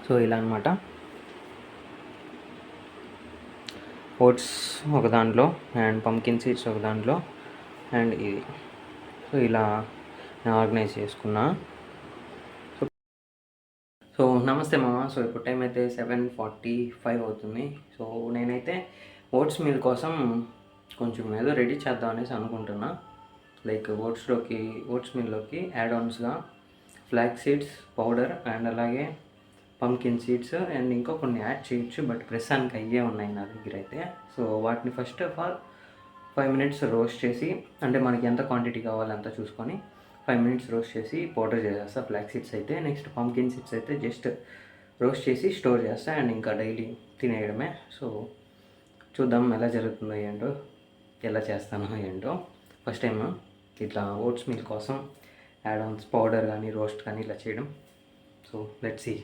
So ఇలా అనమాట. Oats ఒక దాంట్లో అండ్ పంకిన్ సీడ్స్ ఒక దాంట్లో అండ్ ఇది. సో ఇలా నేను ఆర్గనైజ్ చేసుకున్నా. సో నమస్తే మామ. సో ఇప్పుడు టైం అయితే 7:45 అవుతుంది. సో నేనైతే ఓట్స్ మీల్ కోసం కొంచెం ఏదో రెడీ చేద్దాం అనేసి అనుకుంటున్నా. లైక్ ఓట్స్ మీల్లోకి యాడ్ ఆన్స్గా ఫ్లాక్స్ సీడ్స్ పౌడర్ అండ్ అలాగే పంకిన్ సీడ్స్ అండ్ ఇంకా కొన్ని యాడ్ చేయొచ్చు, బట్ ప్రస్తుతానికి అయ్యే ఉన్నాయి నా దగ్గర అయితే. సో వాటిని first of all 5 minutes roast చేసి, అంటే మనకి ఎంత క్వాంటిటీ కావాలో అంత చూసుకొని 5 minutes రోస్ట్ చేసి పౌడర్ చేసేస్తా. ఫ్లాక్స్ సీడ్స్ అయితే, నెక్స్ట్ పంకిన్ సీడ్స్ అయితే జస్ట్ రోస్ట్ చేసి స్టోర్ చేస్తా అండ్ ఇంకా డైలీ తినేయడమే. సో చూద్దాం ఎలా జరుగుతుందో ఏంటో, ఎలా చేస్తానో ఏంటో. ఫస్ట్ టైం ఇట్లా ఓట్స్ మీల్ కోసం యాడ్ ఆన్స్ పౌడర్ కానీ రోస్ట్ కానీ ఇలా చేయడం. So let's see.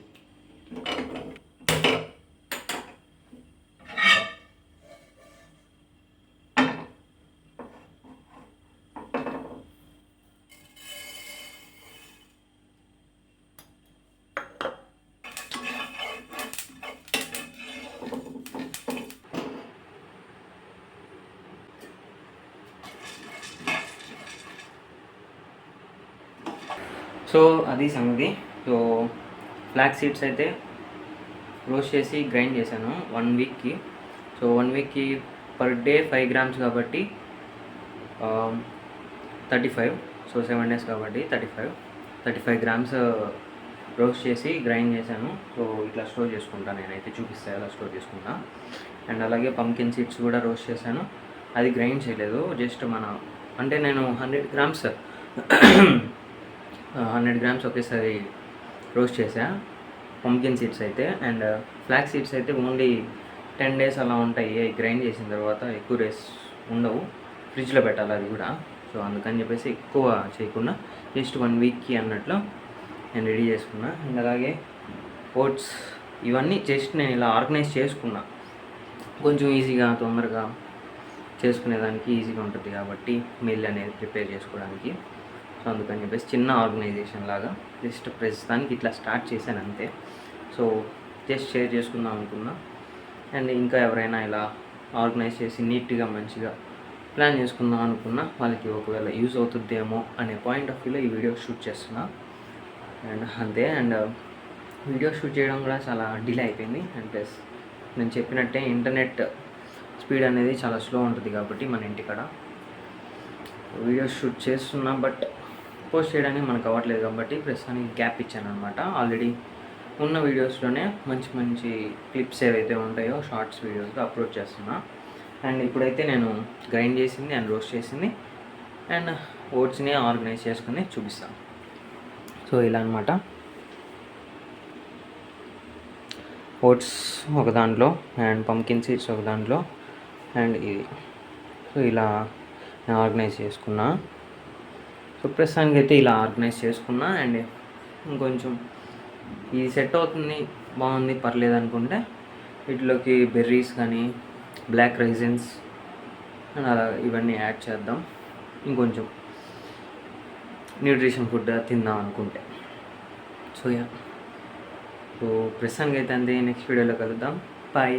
సో అది సంగతి. సో ఫ్లాక్స్ సీడ్స్ అయితే రోస్ట్ చేసి గ్రైండ్ చేశాను 1 weekకి. సో 1 weekకి పర్ డే 5 grams కాబట్టి 35. సో 7 days కాబట్టి 35 grams రోస్ట్ చేసి గ్రైండ్ చేశాను. సో ఇట్లా స్టోర్ చేసుకుంటాను నేనైతే, చూపిస్తాను ఎలా స్టోర్ చేసుకున్నా. అండ్ అలాగే పంకిన్ సీడ్స్ కూడా రోస్ట్ చేశాను. అది గ్రైండ్ చేయలేదు, జస్ట్ అంటే నేను 100 grams ఒకేసారి రోస్ట్ చేసా పంకిన్ సీడ్స్ అయితే. అండ్ ఫ్లాక్స్ సీడ్స్ అయితే ఓన్లీ 10 days అలా ఉంటాయి. గ్రైండ్ చేసిన తర్వాత ఎక్కువ డేస్ ఉండవు, ఫ్రిడ్జ్లో పెట్టాలి అది కూడా. సో అందుకని చెప్పేసి ఎక్కువ చేయకుండా జస్ట్ 1 weekకి అన్నట్లు నేను రెడీ చేసుకున్నా. అండ్ అలాగే ఓట్స్ ఇవన్నీ జస్ట్ నేను ఇలా ఆర్గనైజ్ చేసుకున్నా, కొంచెం ఈజీగా తొందరగా చేసుకునేదానికి ఈజీగా ఉంటుంది కాబట్టి మీల్ అనేది ప్రిపేర్ చేసుకోవడానికి. సో అందుకని చెప్పేసి చిన్న ఆర్గనైజేషన్ లాగా జస్ట్ ప్రస్తుతానికి ఇట్లా స్టార్ట్ చేశాను అంతే. సో జస్ట్ షేర్ చేసుకుందాం అనుకున్నా. అండ్ ఇంకా ఎవరైనా ఇలా ఆర్గనైజ్ చేసి నీట్గా మంచిగా ప్లాన్ చేసుకుందాం అనుకున్నా వాళ్ళకి ఒకవేళ యూజ్ అవుతుందేమో అనే పాయింట్ ఆఫ్ వ్యూలో ఈ వీడియో షూట్ చేస్తున్నా. అండ్ అంతే. అండ్ వీడియో షూట్ చేయడం కూడా చాలా డిలే అయిపోయింది. అండ్ ప్లస్ నేను చెప్పినట్టే ఇంటర్నెట్ స్పీడ్ అనేది చాలా స్లో ఉంటుంది కాబట్టి మన ఇంటికాడ వీడియో షూట్ చేస్తున్నా, బట్ పోస్ట్ చేయడానికి మనకు అవ్వట్లేదు కాబట్టి ప్రస్తుతానికి గ్యాప్ ఇచ్చాను అనమాట. ఆల్రెడీ ఉన్న వీడియోస్లోనే మంచి మంచి క్లిప్స్ ఏవైతే ఉంటాయో షార్ట్స్ వీడియోస్గా అప్లోడ్ చేస్తున్నా. అండ్ ఇప్పుడైతే నేను గ్రైండ్ చేసింది అండ్ రోస్ట్ చేసింది అండ్ ఓట్స్ని ఆర్గనైజ్ చేసుకుని చూపిస్తాను. సో ఇలా అనమాట. ఓట్స్ ఒక దాంట్లో అండ్ పంకిన్ సీడ్స్ ఒక దాంట్లో అండ్ ఇది. సో ఇలా నేను ఆర్గనైజ్ చేసుకున్నా. సో ప్రస్తుతానికి అయితే ఇలా ఆర్గనైజ్ చేసుకున్నా. అండ్ ఇంకొంచెం ఇది సెట్ అవుతుంది, బాగుంది, పర్లేదు అనుకుంటే వీటిలోకి బెర్రీస్ కానీ బ్లాక్ రైజిన్స్ అండ్ అలా ఇవన్నీ యాడ్ చేద్దాం, ఇంకొంచెం న్యూట్రిషన్ ఫుడ్ తిందాం అనుకుంటే. సో ప్రస్తుతానికి అయితే అంతే. నెక్స్ట్ వీడియోలో కలుద్దాం. బాయ్.